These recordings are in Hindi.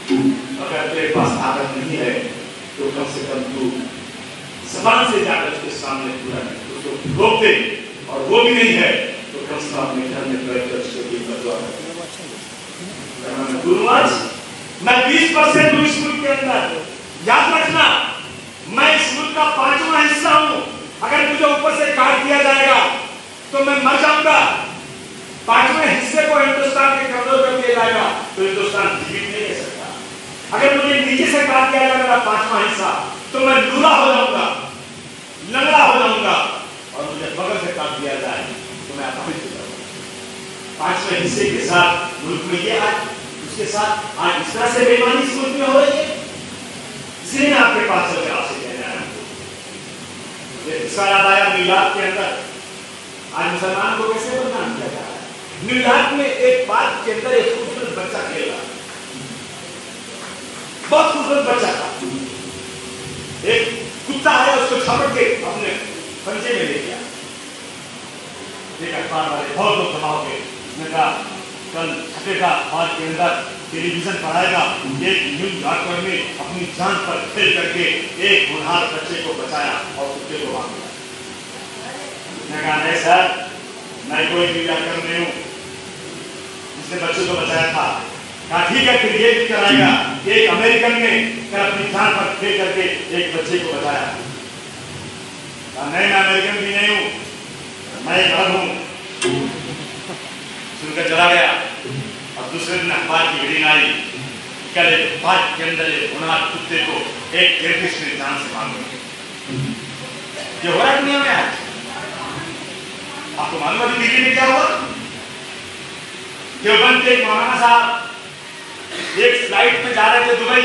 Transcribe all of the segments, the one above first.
अगर तेरे पास ताकत नहीं है तो कम से कम तू जबान से जाकर उसके सामने पूरा उसको रोक दे, और वो भी नहीं है तो कम से कम अपने घर में बैठकर उसको ये बदवा कर। मैं 20% हूँ इस मुल्क के अंदर, याद रखना मैं इस मुल्क का 5वां हिस्सा हूँ। अगर मुझे ऊपर से काट दिया जाएगा तो मैं मर जाऊंगा। 5वें हिस्से को हिंदुस्तान के कब्जे कर दिया जाएगा तो हिंदुस्तान जीवित नहीं रह सकता। अगर मुझे नीचे से काट दिया जाएगा मेरा 5वां हिस्सा तो मैं लूला हो जाऊंगा, लंगड़ा हो जाऊंगा, और मुझे बगल से काट दिया जाए तो मैं अपाहिज हो जाऊंगा। 5वें हिस्से के साथ मुल्क में ये आज उसके साथ आज इस तरह से बेईमानी इस मुल्क में हो रही है। इसलिए मैं आपके पास चल कर आपसे कहने आया हूं। इसका याद आया न्यूयॉर्क के अंदर आज मुसलमान को कैसे बदनाम किया जा रहा है। न्यूयॉर्क में एक पार्क के अंदर एक खूबसूरत बच्चा खेल रहा, बहुत खूबसूरत बच्चा था। एक कुत्ता है उसको झपट के अपने पंजे में ले गया। एक अखबार वाले बहुत लोग जमा हो गए, उसने कहा कल छठेगा पार्क के अंदर टेलीविजन पर आएगा, एक न्यूयॉर्कर ने अपनी जान पर खेल करके एक होनहार बच्चे को बचाया और कुत्ते को मार दिया। उसने कहा नहीं सर, मैं कोई न्यूयॉर्कर नहीं हूँ जिसने बच्चे को बचाया था। कहा ठीक है, फिर ये भी कराएगा, एक अमेरिकन ने अपनी जान पर खेल करके एक बच्चे को बचाया। कहा नहीं, मैं अमेरिकन भी नहीं हूँ, मैं एक अरब हूँ। सुनकर चला गया। और दूसरे दिन अखबार की हेडिंग आई, कल एक पार्क के अंदर एक होनहार कुत्ते को एक टेररिस्ट ने जान से मार दिया। ये हो रहा है दुनिया में आज। आपको मालूम है दिल्ली में क्या हुआ? देवबंद के एक मौलाना साहब एक फ्लाइट में जा रहे थे दुबई,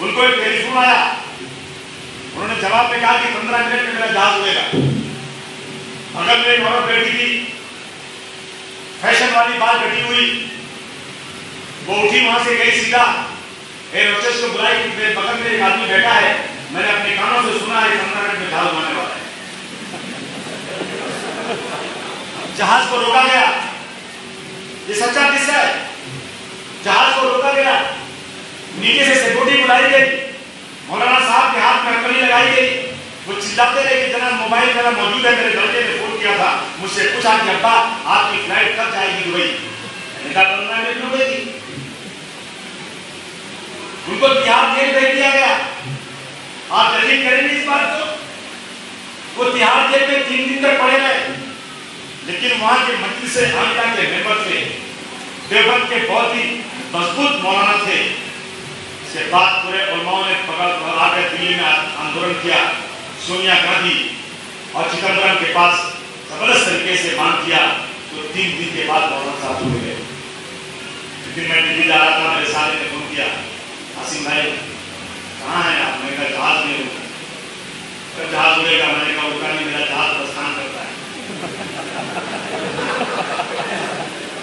उनको एक टेलीफोन आया। उन्होंने जवाब में कहा कि 15 मिनट में मेरा जहाज उड़ेगा। बगल में एक औरत बैठी थी, फैशन वाली बाल कटी हुई, वो उठी वहां से गई सीधा एयर होस्टेस को बुलाई कि मेरे बगल में एक आदमी बैठा है, मैंने अपने कानों से सुना है 15 मिनट में जहाज उड़ने वाला है। जहाज को रोका गया। ये सच्चा किस्सा है। जहाज को रोका गया, नीचे से सिक्योरिटी बुलाई गई, मौलाना साहब के हाथ में हथकड़ी लगाई गई। वो चिल्लाते रहे कि जनाब मोबाइल मेरा मौजूद है, मेरे लड़के ने फोन किया था, मुझसे पूछा कि अब्बा आपकी फ्लाइट कब जाएगी दुबई। मैंने कहा 15 मिनट में उड़ेगी। उनको तिहाड़ जेल भेज दिया गया। आप यकीन करेंगे इस बात को? वो तिहाड़ जेल में 3 दिन तक पड़े रहे, लेकिन वहां के मजलिस आमिला के मेंबर थे, देवबंद के बहुत ही मजबूत मौलाना थे। इसके बाद पूरे उलमाओं ने पकड़ आकर दिल्ली में आंदोलन किया। सोनिया गांधी और चिदंबरम के पास जबरदस्त तरीके से मांग किया, तो 3 दिन के बाद मौलाना साहब चले गए। लेकिन मैं दिल्ली जा रहा था, मेरे साले ने फोन किया, आसिम भाई कहाँ है आप? मैंने कहा जहाज में हूँ। जहाज उड़ेगा? मैंने कहा उड़ता नहीं, मेरा जहाज प्रस्थान करता है।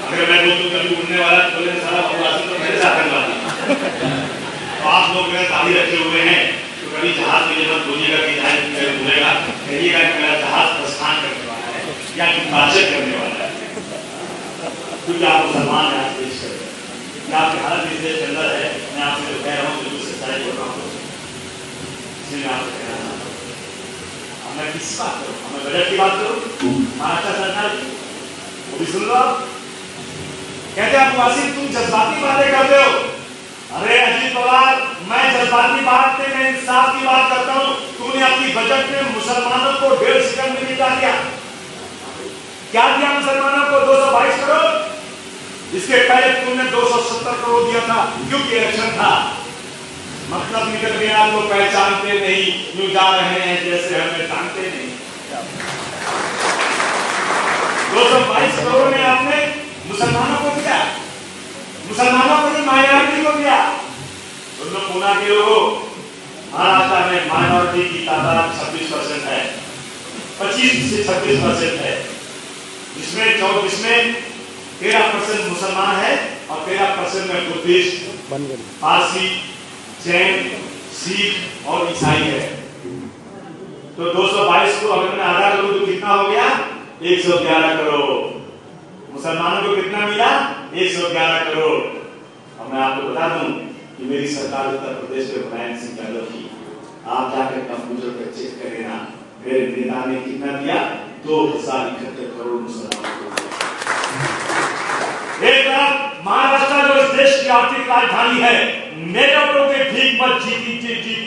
अगर मैं बोलूं कभी उड़ने वाला तो बोले सारा आसिम तो मेरे साथ करने वाला। तो आप लोग मेरा दाढ़ी रखे हुए हैं तो कभी जहाज में जब बोलिएगा कि जहाज उड़ेगा, कहिएगा कि मेरा जहाज प्रस्थान करने वाला है या डिपार्चर करने वाला है। क्योंकि आप मुसलमान हैं, पेश कर रहे हैं, आपकी हालत इस देश के अंदर है। मैं आपसे जो कह रहा हूँ बिल्कुल सच्चाई बोल रहा हूँ। इसलिए मैं आपसे कह रहा हूँ, मैं किस बात करूँ? मैं बजट की बात करूँ, महाराष्ट्र सरकार की, वो भी सुन लो आप। कहते हैं वासिम तुम जज्बाती बातें करते हो। अरे अजीत पवार, मैं जज्बाती बात में मैं इंसाफ की बात करता हूँ। तुमने अपनी बजट में मुसलमानों को 1.5 सेकंड में निकाल दिया। क्या दिया मुसलमानों को? 222 करोड़। इसके पहले तुमने 270 करोड़ दिया था, क्योंकि इलेक्शन था। मतलब निकल गया, आप लोग पहचानते नहीं, यूं जा रहे हैं जैसे हमें जानते नहीं। 222 करोड़ में आपने मुसलमानों को दिया, मुसलमानों को नहीं माइनॉरिटी को दिया। तुम लोग पुणे के लोगों, महाराष्ट्र में माइनॉरिटी की तादाद 26% है, 25 से 26% है, जिसमें 13% मुसलमान है और 13% में बुद्धिस्ट, पारसी, जैन, सिख और ईसाई है। तो 222 को अगर मैं आधा करूं तो कितना हो गया? 111 करोड़। मुसलमानों को कितना मिला? 111 करोड़। अब मैं आपको बता दूं कि मेरी सरकार उत्तर प्रदेश में मुलायम सिंह यादव की, आप जाकर कंप्यूटर पर चेक करें ना, मेरे नेता ने कितना दिया, 2071 करोड़ मुसलमानों को। एक तरफ महाराष्ट्र जो इस देश की आर्थिक राजधानी है, मेजरों के भीख पर जीती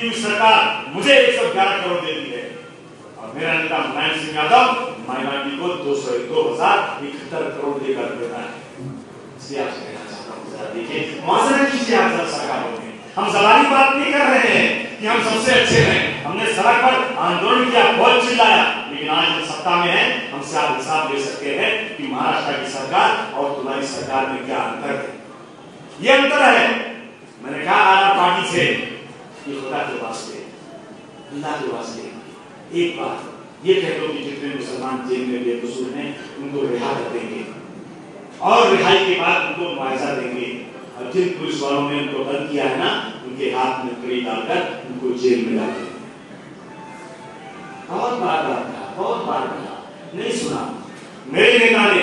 हुई सरकार मुझे 111 करोड़ देती है, और मेरा नेता मुलायम सिंह यादव माइनॉरिटी को 2071 करोड़ देकर देता है। इसलिए आपसे कहना चाहता हूं, जरा देखिए, मुआवजा कीजिए आप जरा सरकारों में। हम सवाली बात नहीं कर रहे हैं कि हम सबसे अच्छे हैं, हमने सड़क पर आंदोलन किया, बहुत चिल्लाया, लेकिन आज हम सत्ता में हैं, हमसे आप हिसाब ले सकते हैं कि महाराष्ट्र की सरकार और तुम्हारी सरकार में क्या अंतर है। ये अंतर है। मैंने कहा आला पार्टी से कि खुदा के वास्ते, अल्लाह के वास्ते एक बात ये कह दो कि जितने मुसलमान जेल में बेकसूर हैं उनको रिहा कर देंगे, और रिहाई के बाद उनको मुआवजा देंगे, और जिन पुलिस वालों ने उनको बंद किया है ना, उनके हाथ में कड़ी डालकर उनको जेल में डालेंगे। बहुत बार कहा, बहुत बार कहा, नहीं सुना। मेरे नेता ने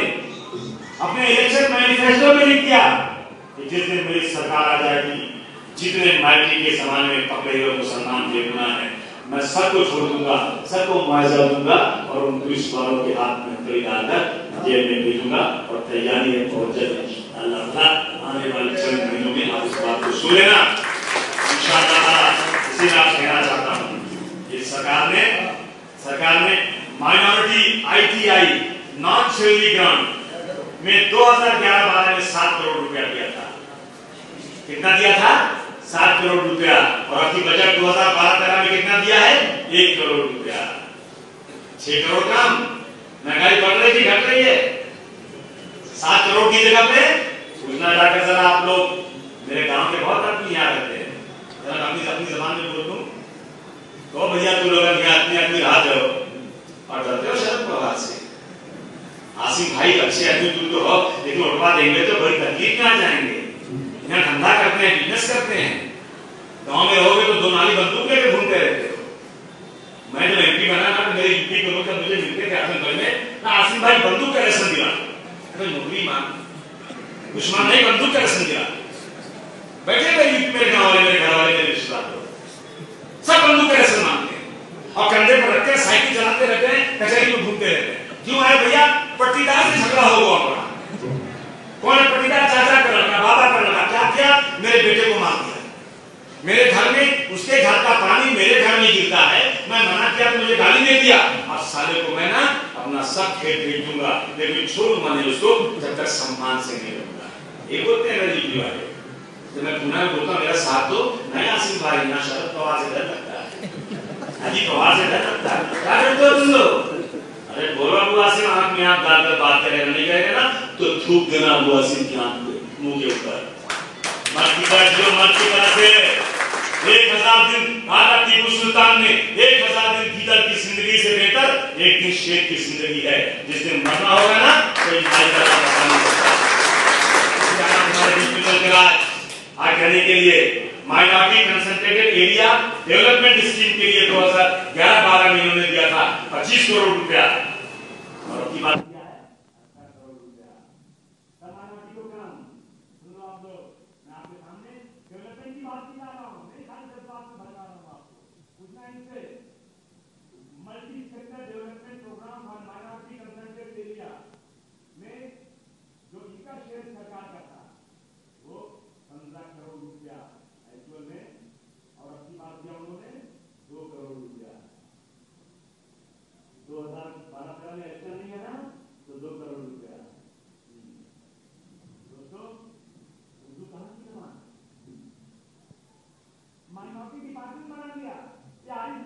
अपने इलेक्शन मैनिफेस्टो में लिख दिया कि जिस दिन मेरी सरकार आ जाएगी, जितने माइटी के समान में पकड़े हुए मुसलमान बेगुनाह हैं, मैं सबको छोड़ दूंगा, सबको मुआवजा दूंगा, और उन पुलिस वालों के हाथ में कड़ी डालकर जेल में भेजूंगा। और तैयारी है बहुत जल्द अल्लाह ताला आने वाले चंद महीनों में आप इस बात को सुन लेना इंशाअल्लाह। इसे मैं आपसे कहना चाहता हूँ कि सरकार ने minority ITI non sharing grant में 2011-12 में 7 करोड़ रुपया दिया था। कितना दिया था? 7 करोड़ रुपया। और अभी बजट 2012-13 में कितना दिया है? 1 करोड़ रुपया। 6 करोड़ कम। महंगाई बढ़ रही थी, घट रही है। 7 करोड़ की जगह पे पूछना जाकर जरा आप लोग, मेरे गांव के बहुत आदमी यहाँ रहते हैं, जरा अपनी जबान में बोल दूं तो भैया तुम लोग अपनी हाथ रहो और डरते हो शर्म को हाथ से। आसिम भाई अच्छे आदमी तुम तो हो, लेकिन उठवा देंगे तो बड़ी तकलीफ में आ जाएंगे। यहाँ धंधा करते हैं, बिजनेस करते हैं, गांव में रहोगे तो 2 नाली बंदूक लेकर घूमते रहते हो। मैं जब MP बना ना, मेरे यूपी के लोग जब मुझे मिलते थे आसिम में, ना आसिम भाई बंदूक का रेशन दिला, नौकरी मान दुश्मन नहीं, बंदूक का रेशन दिला। बैठे हुए यूपी मेरे गाँव वाले, मेरे घर वाले, मेरे रिश्तेदार सब बंदूक का रेशन मांगते हैं, और कंधे पर रखते हैं, साइकिल चलाते रहते हैं, कचहरी में घूमते रहते हैं। क्यों है भैया? पट्टीदार से झगड़ा होगा अपना। कौन है पट्टीदार? चाचा का लड़का, बाबा का लड़का। क्या किया? मेरे बेटे को मार दिया। मेरे घर में, उसके घर का पानी मेरे घर में गिरता है, मैं मना किया तो मुझे गाली दे दिया, और साले को मैं ना अपना सब खेत बेच दूंगा, लेकिन छोड़ माने उसको जब तक सम्मान से नहीं रहूंगा। ये बोलते हैं राजीव वाले। जब मैं पुनः बोलता मेरा साथ दो, नहीं आसिम भाई, ना शरद पवार से डर लगता है, अजीत पवार से डर लगता है, क्या डरते हो तुम लोग? अरे बोलो अबू आसिम, आंख में आंख डालकर बात करेगा, नहीं करेगा ना तो थूक देना अबू आसिम की आंख पे, मुंह के ऊपर। मत की तरह से 1000 दिन महाराज टीपू सुल्तान ने 1000 दिन गीदड़ की जिंदगी से बेहतर एक दिन शेर की जिंदगी है। जिस दिन मरना होगा ना, कोई भाई का पता नहीं सकता। आज कहने के लिए minority concentrated area development scheme के लिए 2011-12 में इन्होंने दिया था 25 करोड़ रुपया, और अब की बात किया है 18 करोड़ रुपया। माइनॉरिटी को काम सुनो आप लोग, मैं आपके सामने डेवलपमेंट की बात कर रहा हूँ, नहीं खाली जज्बात से भड़का रहा हूँ आपको। पूछना इनसे multi sector development programme for minority concentrated area में जो इनका शेयर सरकार का था वो 15 करोड़ रुपया एक्चुअल में, और अब की बात किया उन्होंने 2 करोड़ रुपया। 2012-13 में एक्चुअल नहीं है ना, तो 2 करोड़ रुपया। दोस्तों उर्दू कहाँ की जबान? माइनॉरिटी डिपार्टमेंट बना दिया, ये आरिफ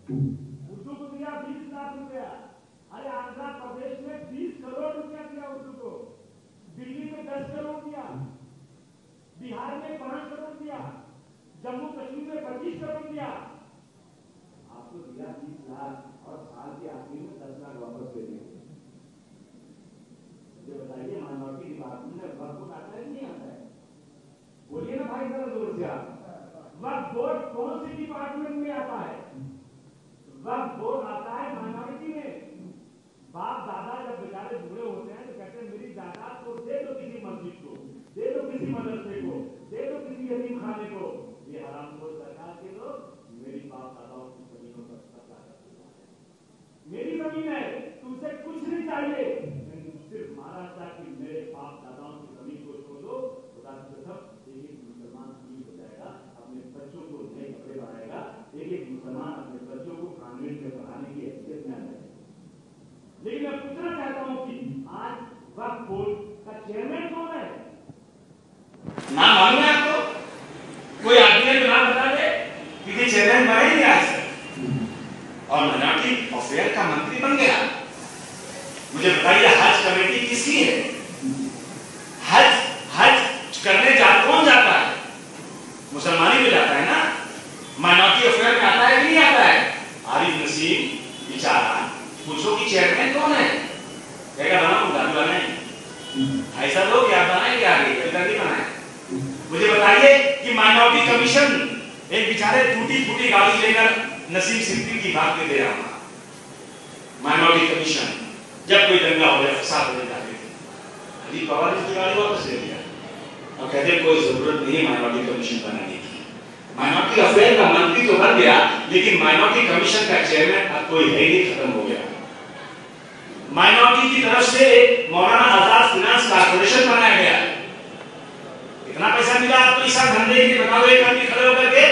उर्दू को दिया 20 लाख रुपया। अरे आंध्र प्रदेश में 20 करोड़ रुपया दिया उर्दू को, दिल्ली में 10 करोड़ दिया, बिहार में 5 करोड़ दिया, जम्मू कश्मीर में 25 करोड़ दिया। आपको दिया 20 लाख और साल के आखिर में 10 लाख वापस दे दिए। मुझे बताइए माइनॉरिटी डिपार्टमेंट में वक्त बोर्ड आता है नहीं आता है? बोलिए ना भाई जरा जोर से आप। वक्त बोर्ड कौन सी डिपार्टमेंट में आता है? वक्त बोर्ड आता है माइनॉरिटी में। बाप दादा जब बेचारे बूढ़े होते हैं तो कहते हैं मेरी जायदाद को दे दो किसी मस्जिद को, दे दो किसी मदरसे को, दे दो किसी यतीम खाने को। ये हरामखोर सरकार के लोग मेरी बाप दादाओं की जमीनों पर कब्जा करते हैं। मेरी जमीन है, तुमसे कुछ नहीं चाहिए, सिर्फ महाराष्ट्र की मेरे बाप दादाओं की जमीन को छोड़ो। खुदा की कसम एक मुसलमान ठीक हो जाएगा, अपने बच्चों को नए कपड़े बनाएगा, एक मुसलमान अपने बच्चों को कॉन्वेंट में पढ़ाने की हैसियत में आ जाएगा। लेकिन मैं पूछना चाहता हूं कि आज वक्फ बोर्ड का चेयरमैन कौन है? नाम मालूम है आपको? कोई आदमी का नाम बता दे कि चेयरमैन बने ही नहीं आज तक, और माइनॉरिटी अफेयर का मंत्री बन गया। मुझे बताइए हज कमेटी किसकी है? हज हज करने कौन जाता है? मुसलमानी में जाता है ना। माइनॉरिटी अफेयर में आता है कि नहीं आता है? आरिफ नसीम बेचारा, पूछो कि चेयरमैन कौन है? क्या बनाऊं? गाड़ी बनाए ऐसा लोग याद बनाए कि आगे नहीं बनाए। मुझे बताइए कि माइनॉरिटी कमीशन एक बेचारे टूटी फूटी गाड़ी लेकर नसीम सिद्दीकी की बात में दे रहा हूं। माइनॉरिटी कमीशन जब कोई दंगा हो जाए, फसाद हो जाते थे, अली पवार ने गाड़ी वापस ले लिया और कहते कोई जरूरत नहीं है माइनॉरिटी कमीशन बनाने की। माइनॉरिटी अफेयर का मंत्री तो बन गया, लेकिन माइनॉरिटी कमीशन का चेयरमैन अब कोई है नहीं, खत्म हो गया। माइनॉरिटी की तरफ से मौलाना आजाद फाइनेंस कॉर्पोरेशन बनाया गया। कितना पैसा मिला आपको इस धंधे के लिए? बताओ एक आदमी खड़े होकर के।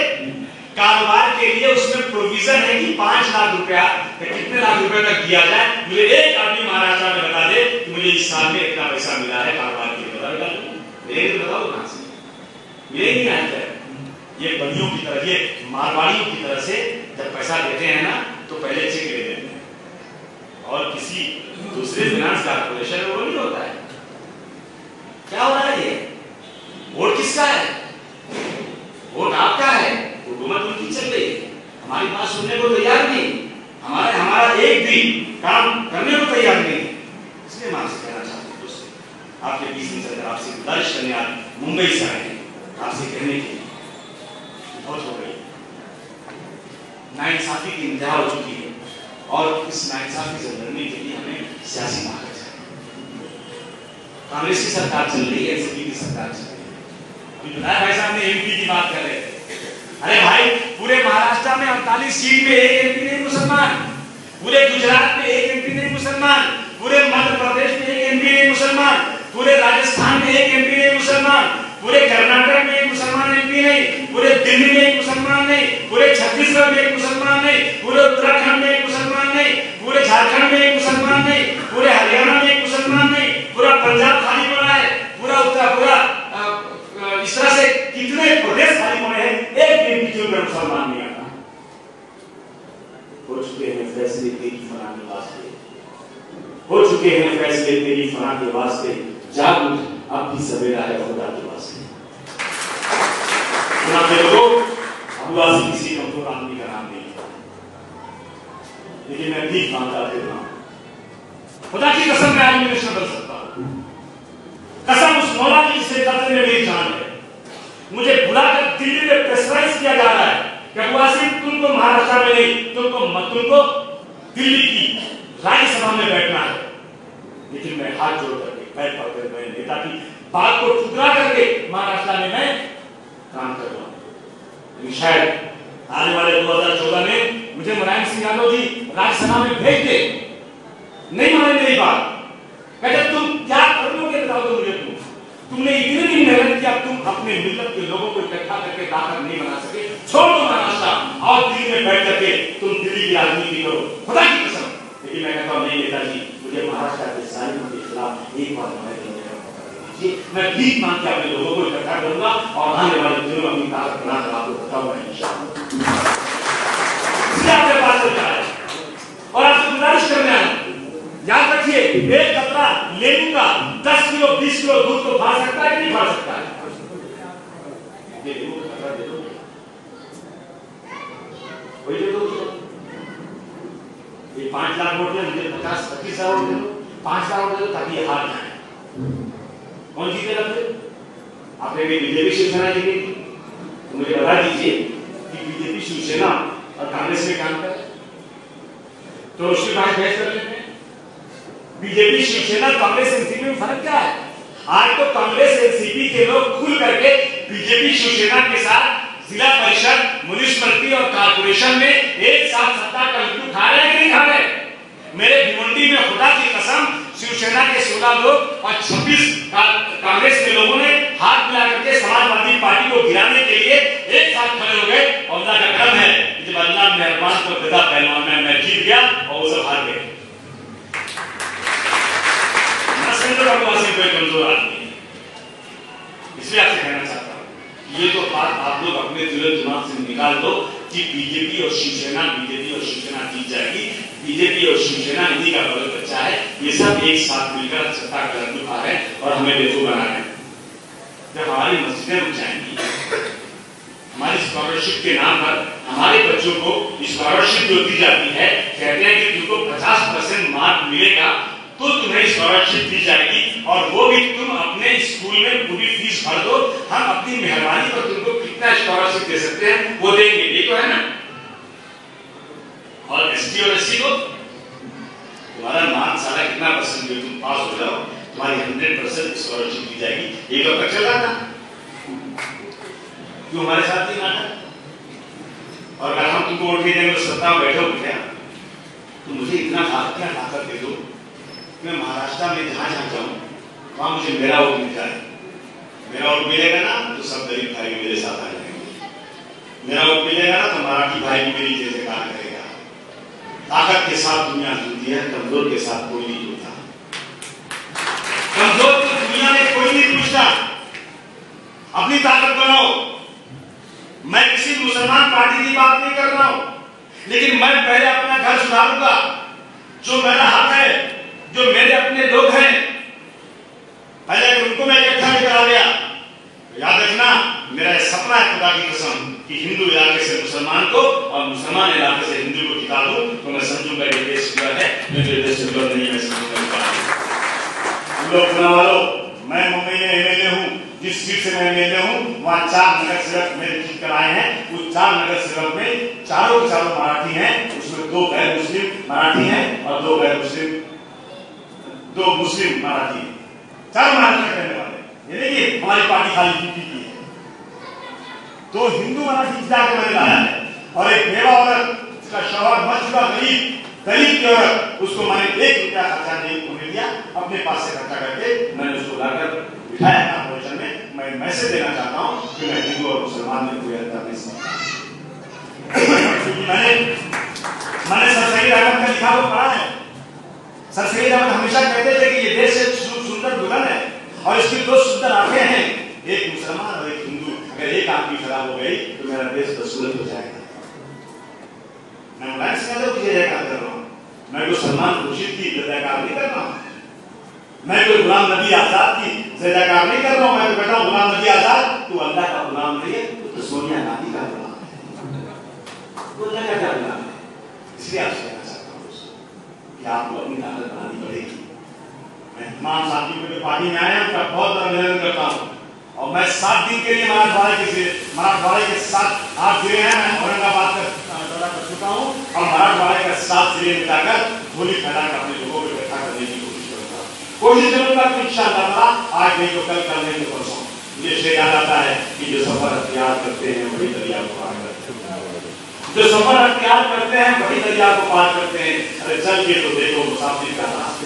कारोबार के लिए उसमें प्रोविजन है कि 5 लाख रुपया कितने लाख रुपए तक दिया जाए। मुझे एक आदमी महाराष्ट्र में बता दे कि मुझे इस साल में इतना पैसा मिला है कारोबार के लिए, मेरे तो बताओ कहां से मिले? नहीं आता है। ये बनियों की तरह, ये मारवाड़ियों की तरह से जब पैसा देते हैं ना तो पहले चेक ले लेते हैं, और किसी दूसरे फाइनेंस कॉर्पोरेशन में वो नहीं होता है। क्या हो रहा है? ये वोट किसका है? वोट आपका है, हुकूमत उनकी चल रही है। हमारी बात सुनने को तैयार नहीं, हमारा एक भी काम करने को तैयार नहीं। इसलिए मैं आपसे कहना चाहता हूँ दोस्तों, आपके बीच में चलकर आपसे गुजारिश करने आज मुंबई से आए हैं, आपसे कहने के लिए बहुत हो गई। नाइंसाफी की इंतहा हो चुकी है, और इस नाइंसाफी से लड़ने के लिए हमें सियासी ताकत चाहिए। कांग्रेस की सरकार चल रही है, एनसीपी की सरकार चल रही है। अभी बताया भाई साहब ने एमपी की बात कर रहे थे। अरे भाई, पूरे महाराष्ट्र में 48 सीट में एक एमपी नहीं मुसलमान, पूरे गुजरात में एक एमपी नहीं मुसलमान, पूरे मध्य प्रदेश में एक एमपी नहीं मुसलमान, पूरे राजस्थान में एक एमपी नहीं मुसलमान, पूरे कर्नाटक में एक मुसलमान एमपी नहीं, पूरे दिल्ली में एक मुसलमान नहीं, पूरे छत्तीसगढ़ में एक मुसलमान नहीं, पूरे उत्तराखंड में एक मुसलमान नहीं, पूरे झारखंड में एक मुसलमान नहीं, पूरे हरियाणा में एक मुसलमान नहीं, पूरा पंजाब खाली पड़ा है, पूरा इस तरह से कितने प्रदेश खाली पड़े हैं, एक भी बीच में मुसलमान नहीं आता। हो चुके हैं फैसले तेरी फना के वास्ते, हो चुके हैं फैसले तेरी फना के वास्ते, जाग उठ अब भी सवेरा है खुदा के वास्ते। अबू आसिम किसी कमजोर आदमी का नाम नहीं है, लेकिन मैं ठीक मानता फिरता हूं। खुदा की कसम मैं आदमी नहीं बदल सकता, कसम उस मौला की जिससे कब्जे में मेरी जान है। मुझे बुलाकर दिल्ली में प्रेशराइज किया जा रहा है कि अबू आसिम तुमको महाराष्ट्र में नहीं, तुमको दिल्ली की राज्यसभा में बैठना है। लेकिन मैं हाथ जोड़ करके पैर पकड़ मैं नेता की बात को ठुकरा करके महाराष्ट्र में मैं काम कर रहा हूं। शायद आने वाले 2014 में मुझे मुलायम सिंह यादव जी राज्यसभा में भेज दे, नहीं माने मेरी बात, कहते तुम क्या कर लोगे बताओ तो मुझे। तुमने इतनी मेहनत की, अब तुम अपने मिल्लत के लोगों को इकट्ठा करके ताकत नहीं बना सके, छोड़ दो महाराष्ट्र और दिल्ली में बैठ करके तुम दिल्ली की राजनीति करो, खुदा की कसम। लेकिन मैं कहता हूं नहीं नेताजी, मुझे महाराष्ट्र के जालिमों के खिलाफ एक बार लड़ाई लड़ने का मौका दीजिए। मैं भीख मांग के अपने लोगों को इकट्ठा करूंगा और आने वाले दिनों में अपनी ताकत बनाकर आपको बताऊंगा इंशाअल्लाह। आपके पास ले लूंगा 10 किलो 20 किलो दूध को खा सकता है कि नहीं खा सकता है? दे दो, दे दो, वही दे दो। ये 5 लाख वोट ले, मुझे 50-25 हजार वोट दे दो, 5 लाख वोट दे दो ताकि ये हार जाए। कौन जीतेगा फिर? आपने भी बीजेपी शिवसेना जीतेगी? तो मुझे बता दीजिए कि बीजेपी शिवसेना और कांग्रेस में काम करे तो उसकी बात बहस कर लेते हैं। बीजेपी शिवसेना कांग्रेस एनसीपी में फर्क क्या है? आज तो कांग्रेस एनसीपी के लोग खुल करके बीजेपी शिवसेना के साथ जिला परिषद, म्युनिसिपैलिटी और कारपोरेशन में एक साथ सत्ता का लुत्फ उठा रहे हैं कि नहीं खा रहे? मेरे भिवंडी में खुदा की कसम शिवसेना के 16 लोग और 26 कांग्रेस के लोगों ने हाथ मिला करके समाजवादी पार्टी को गिराने के लिए एक साथ खड़े हो गए। और अल्लाह का करम है जब अल्लाह मेहरबान तो गदा पहलवान में मैं जीत गया और वो सब हार गए। कोई कमजोर आदमी है, इसलिए आपसे कहना चाहता हूं ये तो बात आप लोग अपने दिल दिमाग से निकाल दो कि बीजेपी और शिवसेना जीत जाएगी। बीजेपी और शिवसेना इन्हीं का बड़ा बच्चा है। ये सब एक साथ मिलकर सत्ता का लुत्फ उठा रहे हैं और हमें बेवकूफ बना रहे हैं। जब हमारी मस्जिदें रुक जाएंगी, हमारी स्कॉलरशिप के नाम पर हमारे बच्चों को स्कॉलरशिप जो दी जाती है, कहते हैं कि तुमको 50% मार्क मिलेगा तो तुम्हें स्कॉलरशिप दी जाएगी और वो भी तुम अपने स्कूल में पूरी फीस भर दो, हम अपनी मेहरबानी पर तुमको कितना स्कॉलरशिप दे सकते हैं वो देंगे। ये तो है ना। और एसटी और एससी को तुम्हारा मार्क सारा कितना परसेंट जो तुम पास हो जाओ तुम्हारी 100% स्कॉलरशिप दी जाएगी। ये कब तक चल रहा था? क्यों हमारे साथ ही नाटक? और अगर हम तुमको वोट नहीं देंगे तो सत्ता में बैठे हो क्या? तो मुझे इतना ताकत दे दो, मैं महाराष्ट्र में जहां जाऊं वहां मुझे मेरा वोट मिल जाए। मेरा वोट मिलेगा ना तो सब गरीब भाई मेरे साथ आ जाएंगे। मेरा वोट मिलेगा ना तो मराठी भाई मेरी जैसे काम करेगा। ताकत के साथ दुनिया जुड़ती है, कमजोर के साथ कोई नहीं जुड़ता। कमजोर को दुनिया में कोई नहीं पूछता। अपनी ताकत बनाओ। मैं किसी मुसलमान पार्टी की बात नहीं कर रहा हूं, लेकिन मैं पहले अपना घर सुधारूंगा। जो मेरा हक है, जो मेरे अपने लोग हैं, पहले उनको मैं इकट्ठा लेकर आ गया। याद रखना मेरा सपना है खुदा की कसम कि हिंदू इलाके से मुसलमान को और मुसलमान इलाके से हिंदू को जिता दूं तो मैं समझूंगा ये देश सेकुलर है। मेरे देश सेकुलर नहीं, मैं समझूंगा। हम लोग चुनाव वालों, मैं मुंबई में एमएलए हूं। जिस सीट से मैं एमएलए हूं वहां 4 नगर सेवक मेरे जीत कर आए हैं। उस 4 नगर सेवक में चारों के चारों मराठी हैं, उसमें 2 गैर मुस्लिम मराठी हैं और 2 गैर मुस्लिम 2 मुस्लिम मराठी हैं। 4 मराठी रहने वाले। ये देखिए हमारी पार्टी खाली जीती की है। 2 हिंदू मराठी जिता के मैंने लाया है और एक बेवा औरत जिसका शौहर मर चुका गरीब की औरत, उसको मैंने 1 रुपया खर्चा नहीं होने दिया, अपने पास से खर्चा करके मैंने उसको लाकर बिठाया कारपोरेशन में। मैं मैसेज देना चाहता हूं कि मैं हिंदू और मुसलमान में कोई अंतर नहीं समझता। मैंने सर सईद अहमद का लिखा हुआ पढ़ा है। सर सईद अहमद हमेशा कहते थे कि ये देश एक सुंदर दुल्हन है और इसकी 2 सुंदर आंखें हैं, एक मुसलमान और एक हिंदू। अगर एक आंख भी खराब हो गई तो मेरा देश बदसूरत हो जाएगा। मैं जयकार कर रहा हूँ, मैं कोई सलमान खुर्शीद की जयकार नहीं कर रहा हूँ, मैं कोई गुलाम नबी आजाद की जयकार नहीं कर रहा हूँ। मैं तो कहता हूँ गुलाम नबी आजाद तू अल्लाह का गुलाम नहीं है, तो सोनिया गांधी का गुलाम है, वो अल्लाह का गुलाम है। इसलिए आपसे कहना चाहता हूँ कि आपको अपनी ताकत बनानी पड़ेगी। मैं तमाम साथियों के पार्टी में आया उनका बहुत अभिनंदन करता हूँ और मैं 7 दिन के लिए मराठवाड़े के साथ आप जुड़े हैं। मैं औरंगाबाद का दौरा कर चुका हूँ और मराठवाड़े का 7 जिले मिलाकर होली फैलाकर अपने लोगों को इकट्ठा करने की कोशिश करूंगा कि इंशाअल्लाह आज नहीं तो कल, कल नहीं तो परसों। मुझे से याद आता है कि जो सफर अख्तियार करते हैं वही दरिया को पार करते हैं। जो सफर अख्तियार करते हैं वही दरिया को पार करते हैं। अरे चल के तो देखो मुसाफिर का रास्ते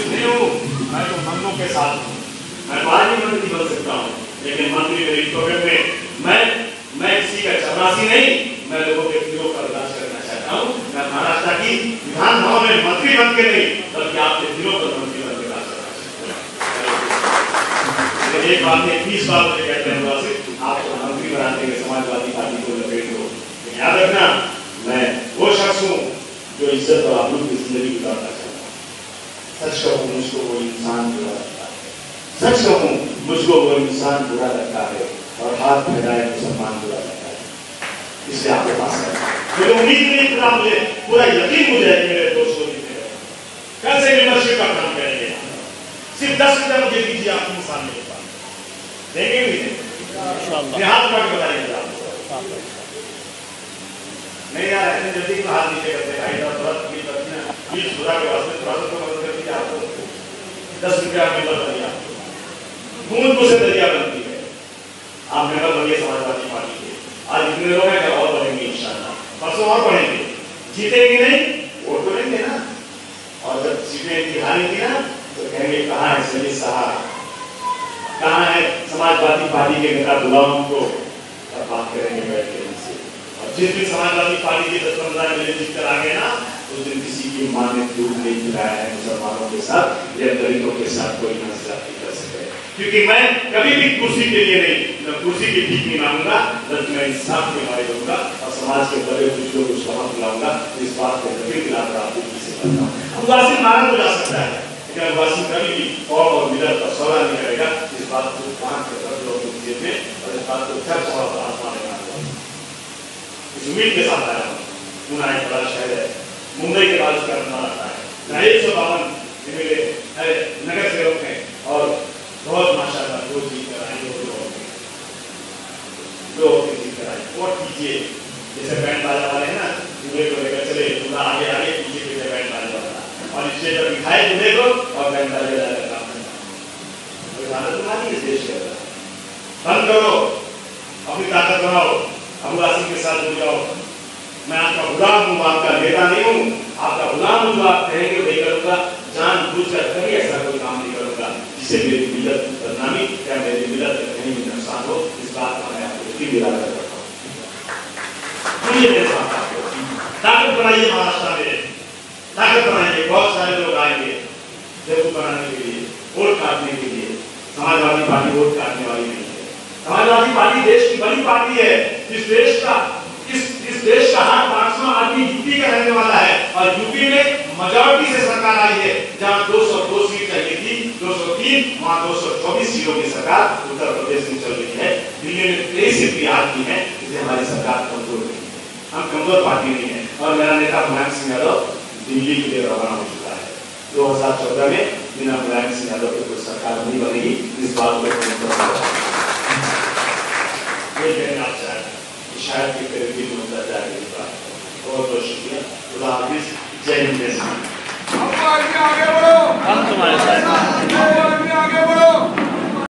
नहीं हूँ, मैं तो मंगों के साथ हूँ। मैं पार्टी मंत्री बन सकता हूँ, लेकिन मंत्री मेरी टोकन में मैं किसी का चपरासी नहीं, मैं लोगों के दिलों का इलाज करना चाहता हूँ। मैं महाराष्ट्र की विधानसभा में मंत्री बन के नहीं बल्कि आपके दिलों पर मंत्री बन के इलाज करना। एक बात में 20 बार मुझे कहते हैं आपको मंत्री बनाने के समाजवादी पार्टी को लपेट दो। याद रखना मैं वो शख्स हूँ जो इज्जत और आबरू की जिंदगी गुजारना चाहता हूँ। सच कहूँ मुझको वो इंसान बुरा लगता है, सच कहूँ मुझको वो इंसान बुरा लगता है और हाथ फैलाए मुसलमान बुरा लगता है। इसलिए आपके पास है मुझे उम्मीद नहीं, पूरा मुझे पूरा यकीन मुझे है कि मेरे दोस्तों कल से मेंबरशिप का काम करेंगे। सिर्फ 10 रुपया मुझे दीजिए, आपको सामने के पास देंगे भी नहीं, हाथ उठा के बताइए आपको नहीं यार, ऐसे जल्दी तो हाथ नीचे करते भाई, प्लीज खुदा के वास्ते थोड़ा सा तो मदद कर दीजिए। आपको 10 रुपया मेंबर बनिए, बूंद से दरिया बनती है। आप मेंबर बनिए समाजवादी पार्टी के। आज इतने लोग हैं क्या और बढ़ेंगे इंशाल्लाह, परसों और बढ़ेंगे। जीतेंगे नहीं, वोट तो लेंगे ना, और जब सीटें इनकी हारी थी ना तो कहेंगे कहाँ है सलीम साहब, कहाँ है समाजवादी पार्टी के नेता, बुलाओ उनको और बात करेंगे बैठ के इनसे। और जिस दिन समाजवादी पार्टी के 10-15 मिलियन जीत कर आ गए ना, उस दिन किसी की मां ने दूध नहीं पिलाया है मुसलमानों के साथ या दलितों के साथ कोई नाज़ियात नहीं कर सके। क्योंकि मैं कभी भी कुर्सी के लिए नहीं, न कुर्सी की भीख नहीं मांगूंगा, बल्कि मैं इंसाफ के मारे दूंगा और समाज के बड़े कुछ लोग उसको हक दिलाऊंगा। इस बात को कभी दिलाकर आपको किसी करता हूँ। वासिम मारा तो जा सकता है, लेकिन वासिम कभी भी और मिलत का सौदा नहीं करेगा। इस बात को कान के तरफ लोगों के जेब में और इस बात को सब सौदा आसमान में इस उम्मीद के साथ आया हूँ। पुणे एक बड़ा शहर है, मुंबई के बाद उसका नाम आता है। 152 मेरे नगर सेवक हैं और बहुत माशाल्लाह दो जीत कर आए, दो जीत कर आए। वोट कीजिए, जैसे बैंड बाजा वाले हैं ना, दूल्हे को लेकर चले, दूल्हा आगे आगे पीछे पीछे बैंड बाजा वाला, और स्टेज पर दिखाए दूल्हे को और बैंड बाजा वाला काम करना। तुम्हारी इस देश के बंद करो, अपनी ताकत बनाओ, अबू आसिम के साथ जुड़ जाओ। मैं आपका गुलाम हूँ, आपका नेता नहीं हूँ, आपका गुलाम हूँ। आप कहेंगे वही करूँगा, जानबूझकर कभी ऐसा कोई काम नहीं करूँगा जिससे मेरी मिलत बदनामी या मेरी मिलत कहीं भी नुकसान हो। इस बात का मैं आपको यकीन दिला करता हूँ। सुनिए मेरे साथ, ताकत बनाइए महाराष्ट्र में, ताकत बनाइए। बहुत सारे लोग आएंगे जब बनाने के लिए, वोट काटने के लिए। समाजवादी पार्टी वोट काटने वाली नहीं है। समाजवादी पार्टी देश की बड़ी पार्टी है। इस देश का हर 5वां आदमी यूपी का रहने वाला है और यूपी में मेजॉरिटी से सरकार आई है। जहां 202 सीट चाहिए थी, 203, वहां 224 सीटों की सरकार उत्तर प्रदेश में चल रही है। दिल्ली में 23 सीट की हार की है, इसलिए हमारी सरकार कमजोर नहीं है, हम कमजोर पार्टी नहीं है। और मेरा नेता मुलायम सिंह यादव दिल्ली के लिए रवाना हो चुका है। 2014 में बिना मुलायम सिंह यादव की कोई सरकार नहीं बनेगी, इस बात को